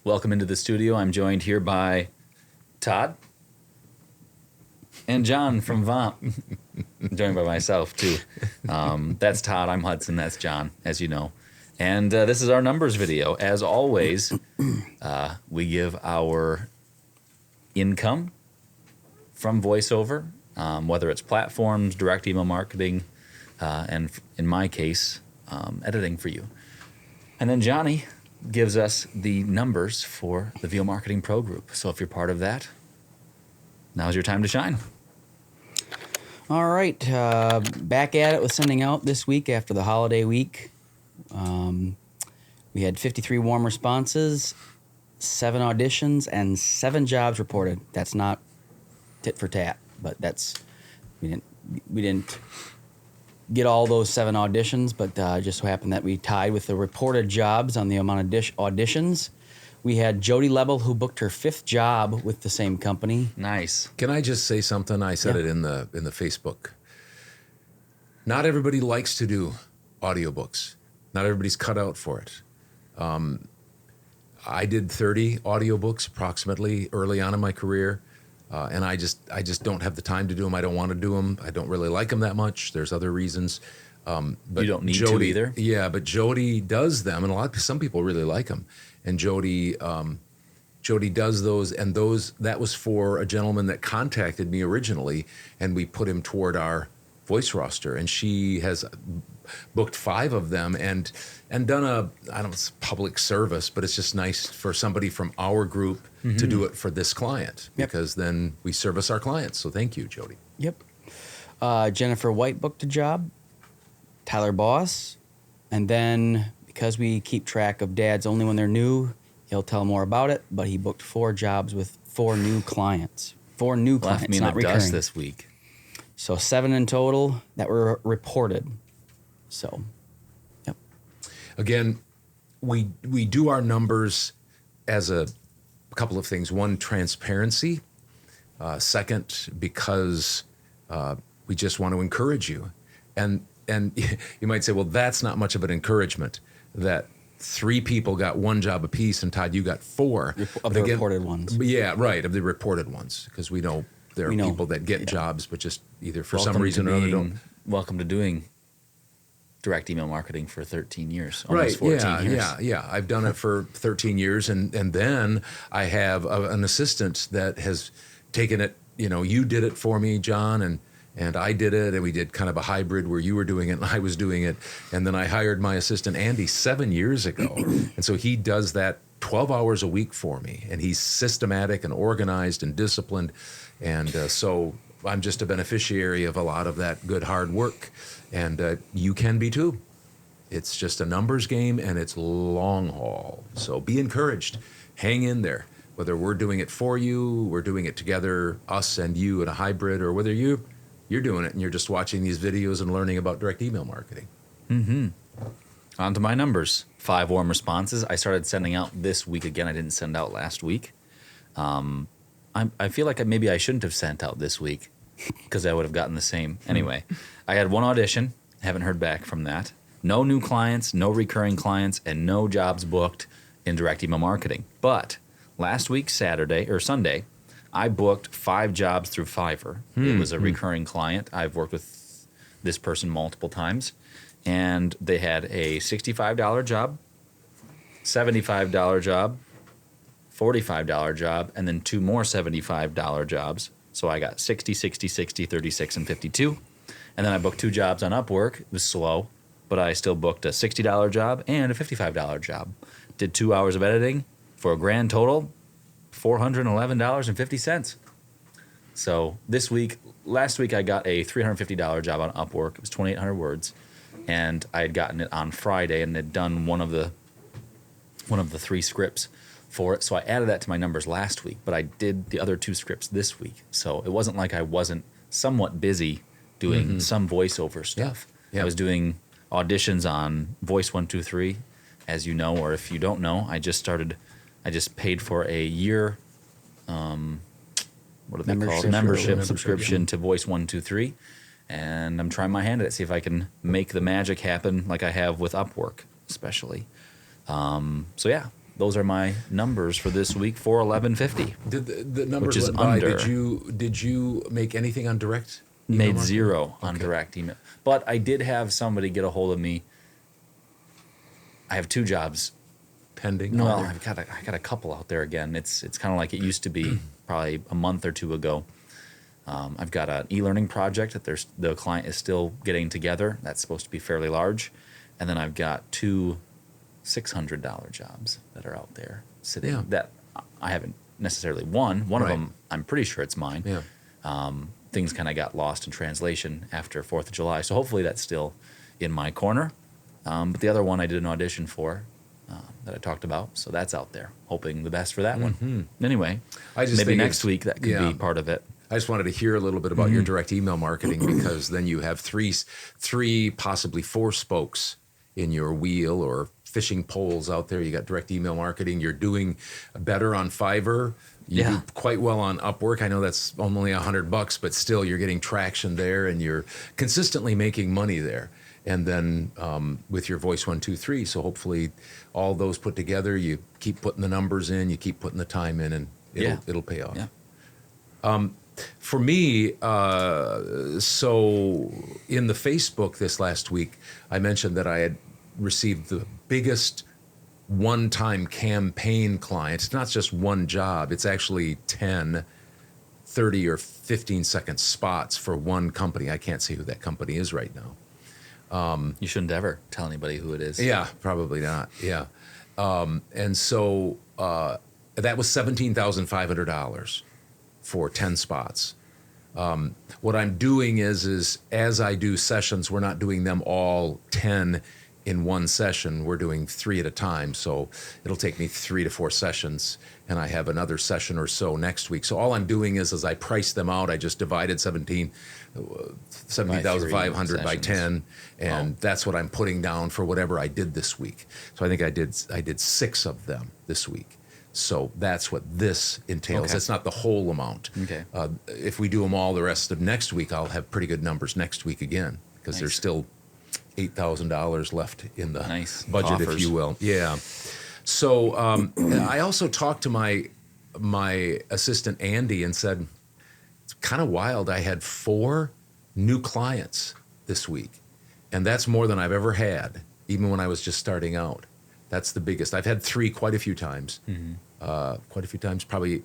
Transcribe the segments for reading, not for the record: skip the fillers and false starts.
Welcome into the studio. I'm joined here by Todd and John from VOMP. I'm joined by myself, too. That's Todd. I'm Hudson. That's John, as you know. And this is our numbers video. As always, we give our income from Voiceover, whether it's platforms, direct email marketing, and in my case, editing for you. And then Johnny gives us the numbers for the VO Marketing Pro Group. So if you're part of that, now's your time to shine. All right, back at it with sending out this week after the holiday week. We had 53 warm responses, 7 auditions, and 7 jobs reported. That's not tit for tat, but that's we didn't get all those 7 auditions, but just so happened that we tied with the reported jobs on the amount of auditions. We had Jody Lebel, who booked her 5th job with the same company. Nice. Can I just say something? I said it in the Facebook. Not everybody likes to do audiobooks. Not everybody's cut out for it. I did 30 audiobooks approximately early on in my career. And I just don't have the time to do them. I don't want to do them. I don't really like them that much. There's other reasons. But you don't need to either? Yeah, but Jody does them, and some people really like them. And Jody does those, and that was for a gentleman that contacted me originally, and we put him toward our voice roster. And she has booked 5 of them and done I don't know, it's public service, but it's just nice for somebody from our group to do it for this client, because then we service our clients. So thank you, Jody. Yep. Jennifer White booked a job, Tyler Boss, and then because we keep track of dads only when they're new, he'll tell more about it, but he booked 4 jobs with 4 new clients. 4 new clients, Left me in not the recurring. dust this week. So 7 in total that were reported. So, yep. Again, we do our numbers as a couple of things. One, transparency. Second, because we just want to encourage you. And you might say, well, that's not much of an encouragement, that 3 people got 1 job apiece, and Todd, you got 4. Of the reported ones. Yeah, right, of the reported ones, because we know there are people that get jobs, but just either for some Welcome reason to or other being- don't. Welcome to doing direct email marketing for 13 years, almost 14 years. Yeah. I've done it for 13 years, and then I have an assistant that has taken it. You know, you did it for me, John, and I did it, and we did kind of a hybrid where you were doing it and I was doing it, and then I hired my assistant, Andy, 7 years ago, and so he does that 12 hours a week for me, and he's systematic and organized and disciplined, and so I'm just a beneficiary of a lot of that good hard work, and you can be too. It's just a numbers game, and it's long haul. So be encouraged. Hang in there. Whether we're doing it for you, we're doing it together, us and you in a hybrid, or whether you're doing it and you're just watching these videos and learning about direct email marketing. Mm-hmm. On to my numbers. 5 warm responses. I started sending out this week again. I didn't send out last week. I feel like maybe I shouldn't have sent out this week because I would have gotten the same. Anyway, I had 1 audition. Haven't heard back from that. No new clients, no recurring clients, and no jobs booked in direct email marketing. But last week, Sunday, I booked 5 jobs through Fiverr. It was a recurring client. I've worked with this person multiple times, and they had a $65 job, $75 job, $45 job, and then 2 more $75 jobs. So I got 60, 60, 60, 36, and 52. And then I booked 2 jobs on Upwork. It was slow, but I still booked a $60 job and a $55 job. Did 2 hours of editing for a grand total $411.50. So last week I got a $350 job on Upwork. It was 2,800 words, and I had gotten it on Friday and had done one of the 3 scripts for it. So I added that to my numbers last week, but I did the other 2 scripts this week. So it wasn't like I wasn't somewhat busy doing some voiceover stuff. Yeah. I was doing auditions on Voice 123, as you know, or if you don't know, I just paid for a year, what are they called? Membership subscription to Voice 123, and I'm trying my hand at it, see if I can make the magic happen like I have with Upwork, especially. So yeah, those are my numbers for this week for 1150. Did the numbers Which is went by? under. Did you make anything on direct? email Made marketing? zero on Okay. direct email, but I did have somebody get a hold of me. I have 2 jobs. Pending. No, Are I got a couple out there again. It's kind of like it used to be probably a month or 2 ago. I've got an e-learning project that the client is still getting together. That's supposed to be fairly large, and then I've got 2 $600 jobs that are out there sitting Yeah. that I haven't necessarily won. One Right. of them, I'm pretty sure it's mine. Yeah. Things kind of got lost in translation after 4th of July, so hopefully that's still in my corner. But the other one I did an audition for that I talked about, so that's out there. Hoping the best for that one. Anyway, I just maybe think next it's- week that could yeah. be part of it. I just wanted to hear a little bit about your direct email marketing because then you have three, possibly 4 spokes in your wheel or fishing poles out there. You got direct email marketing. You're doing better on Fiverr. You Yeah. do quite well on Upwork. I know that's only $100, but still you're getting traction there and you're consistently making money there. And then with your Voice 123, so hopefully all those put together, you keep putting the numbers in, you keep putting the time in, and it'll pay off. Yeah. For me, so in the Facebook this last week, I mentioned that I had received the biggest one-time campaign client. It's not just one job. It's actually 10, 30, or 15-second spots for one company. I can't see who that company is right now. You shouldn't ever tell anybody who it is. Yeah, probably not. Yeah. And so that was $17,500 for 10 spots. What I'm doing is as I do sessions, we're not doing them all 10 in one session. We're doing 3 at a time. So it'll take me 3 to 4 sessions, and I have another session or so next week. So all I'm doing is as I price them out, I just divided 17,500 by 10, and that's what I'm putting down for whatever I did this week. So I think I did 6 of them this week. So that's what this entails. Okay. It's not the whole amount. Okay. If we do them all the rest of next week, I'll have pretty good numbers next week again because there's Nice. still $8,000 left in the Nice. budget, if Coffers. you will. Yeah. So I also talked to my assistant Andy and said it's kind of wild. I had 4 new clients this week, and that's more than I've ever had, even when I was just starting out. That's the biggest. I've had 3 quite a few times. Probably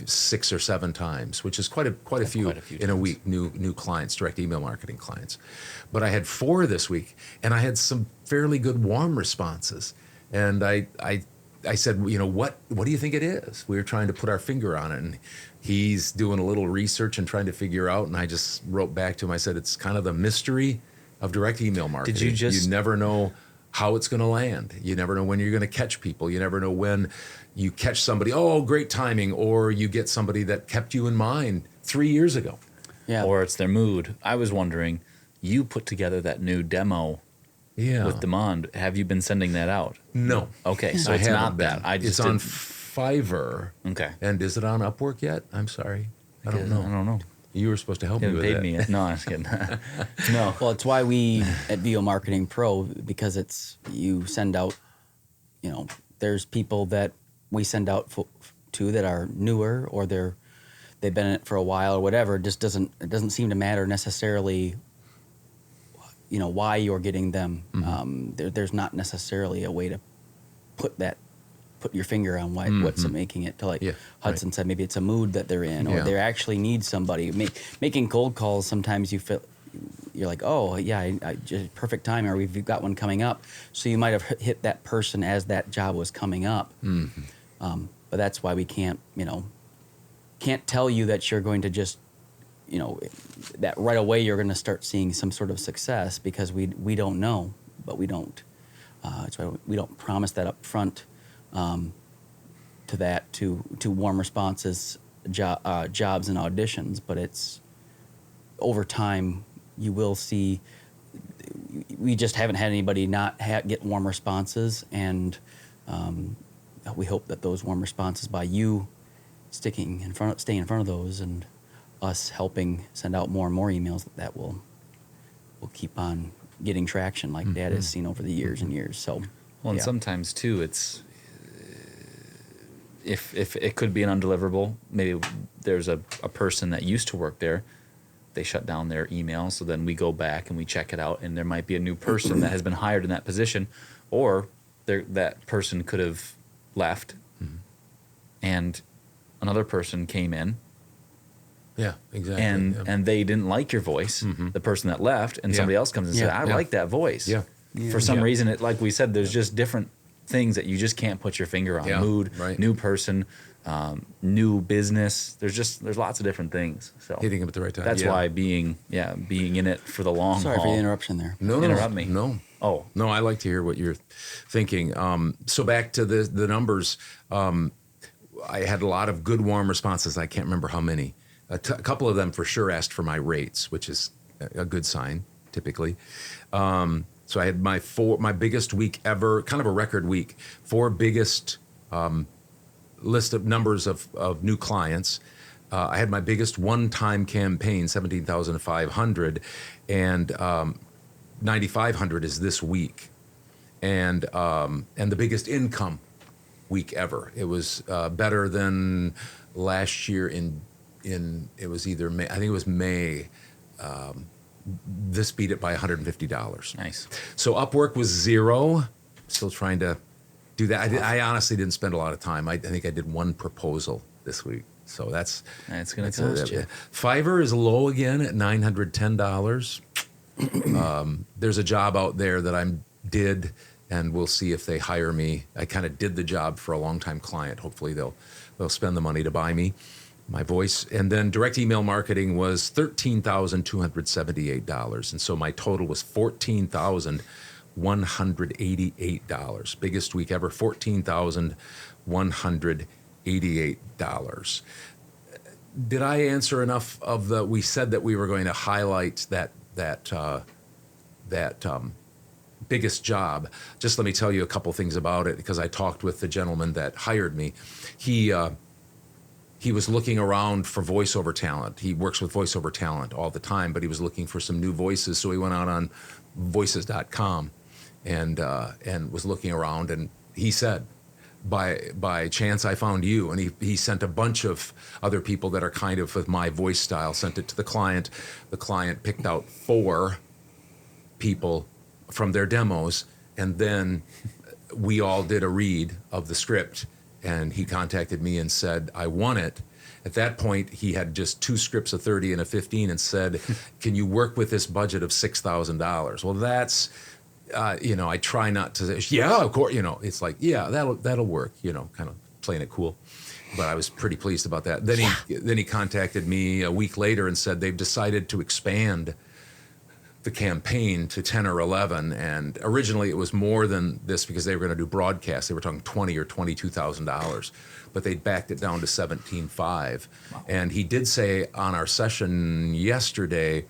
6 or 7 times, which is quite a few quite a few in a times. week. New clients, direct email marketing clients. But I had 4 this week, and I had some fairly good warm responses. And I said, what do you think it is? We were trying to put our finger on it, and he's doing a little research and trying to figure out. And I just wrote back to him. I said, it's kind of the mystery of direct email marketing. You never know how it's going to land. You never know when you're going to catch people. You never know when you catch somebody, oh, great timing, or you get somebody that kept you in mind 3 years ago. Yeah. Or it's their mood. I was wondering, you put together that new demo Yeah. with Demand. Have you been sending that out? No. Okay, so I it's haven't not been. that. I just it's on didn't- Fiverr. Okay. And is it on Upwork yet? I'm sorry. I don't know. I don't know. You were supposed to help You me haven't with paid that. me yet. No, I'm just kidding. No. Well, it's why we at VO Marketing Pro, because you send out, there's people that we send out to that are newer or they've been in it for a while or whatever. It doesn't seem to matter necessarily, why you're getting them. There's not necessarily a way to put your finger on what's making it. To like Yeah, Hudson said, maybe it's a mood that they're in, or Yeah. they actually need somebody. Making cold calls, sometimes you feel you're like, oh yeah, I just perfect timing, or we've got one coming up. So you might have hit that person as that job was coming up. But that's why we can't tell you that you're going to just that right away you're going to start seeing some sort of success, because we don't know, but we don't. That's why we don't promise that up front. To warm responses, jobs and auditions, but it's over time you will see. We just haven't had anybody not get warm responses, and we hope that those warm responses by you staying in front of those, and us helping send out more and more emails, that will keep on getting traction like Dad has seen over the years and years. So, Well, and yeah. sometimes too, it's if it could be an undeliverable, maybe there's a person that used to work there. They shut down their email, so then we go back and we check it out, and there might be a new person that has been hired in that position, or that person could have left, and another person came in, Yeah, exactly. and they didn't like your voice, the person that left, and somebody else comes and said, I like that voice. Yeah. For some reason, like we said, there's just different things that you just can't put your finger on. Yeah, Mood, right. new person, new business. There's lots of different things. So Hitting him at the right time. that's why being in it for the long Sorry haul. for the interruption there. No, Interrupt me. No. Oh, No, I like to hear what you're thinking. So back to the numbers. I had a lot of good warm responses. I can't remember how many. A couple of them for sure asked for my rates, which is a good sign typically. So I had my biggest week ever, kind of a record week. 4 biggest list of numbers of new clients. I had my biggest one-time campaign, 17,500, and 9,500 is this week, and the biggest income week ever. It was better than last year in it was either May, I think it was May. This beat it by $150. nice. So Upwork was 0. Still trying to do that. I honestly didn't spend a lot of time. I think I did 1 proposal this week. So that's Going to cost you. Fiverr is low again at $910. There's a job out there that I did, and we'll see if they hire me. I kind of did the job for a longtime client. Hopefully they'll spend the money to buy me my voice. And then direct email marketing was $13,278. And so my total was $14,188. Biggest week ever, $14,188. Did I answer enough of we said that we were going to highlight that biggest job. Just let me tell you a couple things about it, because I talked with the gentleman that hired me. He was looking around for voiceover talent. He works with voiceover talent all the time, but he was looking for some new voices. So he went out on voices.com and was looking around. And he said, by chance, I found you. And he sent a bunch of other people that are kind of with my voice style, sent it to the client. The client picked out 4 people from their demos. And then we all did a read of the script. And he contacted me and said, I want it. At that point, he had just 2 scripts, a 30 and a 15, and said, can you work with this budget of $6,000? Well, that's, I try not to say, yeah, of course, it's like, yeah, that'll work, kind of playing it cool. But I was pretty pleased about that. Then he contacted me a week later and said they've decided to expand the campaign to 10 or 11, and originally it was more than this because they were going to do broadcasts. They were talking $20,000 or $22,000, but they backed it down to 17.5. Wow. And he did say on our session yesterday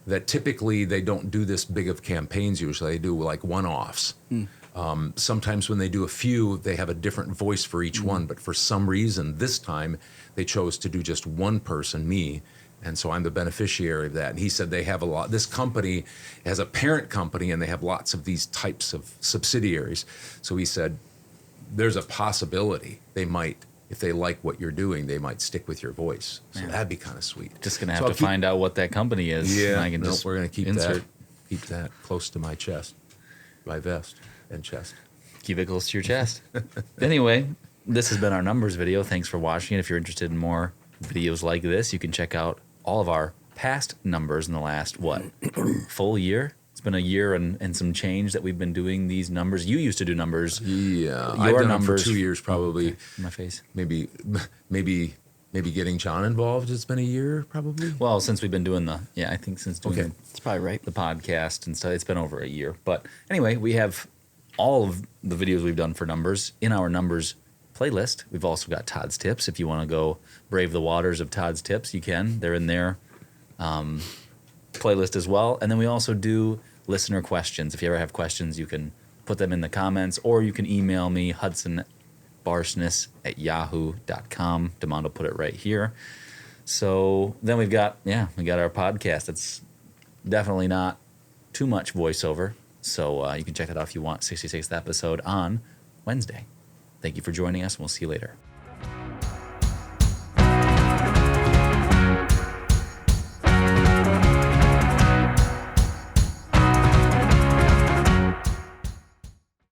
that typically they don't do this big of campaigns. Usually they do like one-offs. Sometimes when they do a few, they have a different voice for each one, but for some reason this time they chose to do just one person, me. And so I'm the beneficiary of that. And he said they have this company has a parent company, and they have lots of these types of subsidiaries. So he said, there's a possibility they might, if they like what you're doing, they might stick with your voice. So that'd be kind of sweet. Just going to have to find out what that company is. Yeah, I can we're going to keep insert. that close to my chest, my vest and chest. Keep it close to your chest. Anyway, this has been our numbers video. Thanks for watching. If you're interested in more videos like this, you can check out all of our past numbers in the last, full year? It's been a year and some change that we've been doing these numbers. You used to do numbers. Yeah, Your I've done numbers them for 2 years probably. Okay, my face. Maybe getting John involved, it's been a year probably. Well, since we've been doing I think since doing That's probably right. the podcast and stuff, it's been over a year. But anyway, we have all of the videos we've done for numbers in our numbers playlist. We've also got Todd's tips. If you want to go brave the waters of Todd's tips, you can. They're in their playlist as well. And then we also do listener questions. If you ever have questions, you can put them in the comments, or you can email me, hudsonbarsness@yahoo.com. Demond will put it right here. So then we got our podcast. It's definitely not too much voiceover. So you can check that out if you want. 66th episode on Wednesday. Thank you for joining us, and we'll see you later.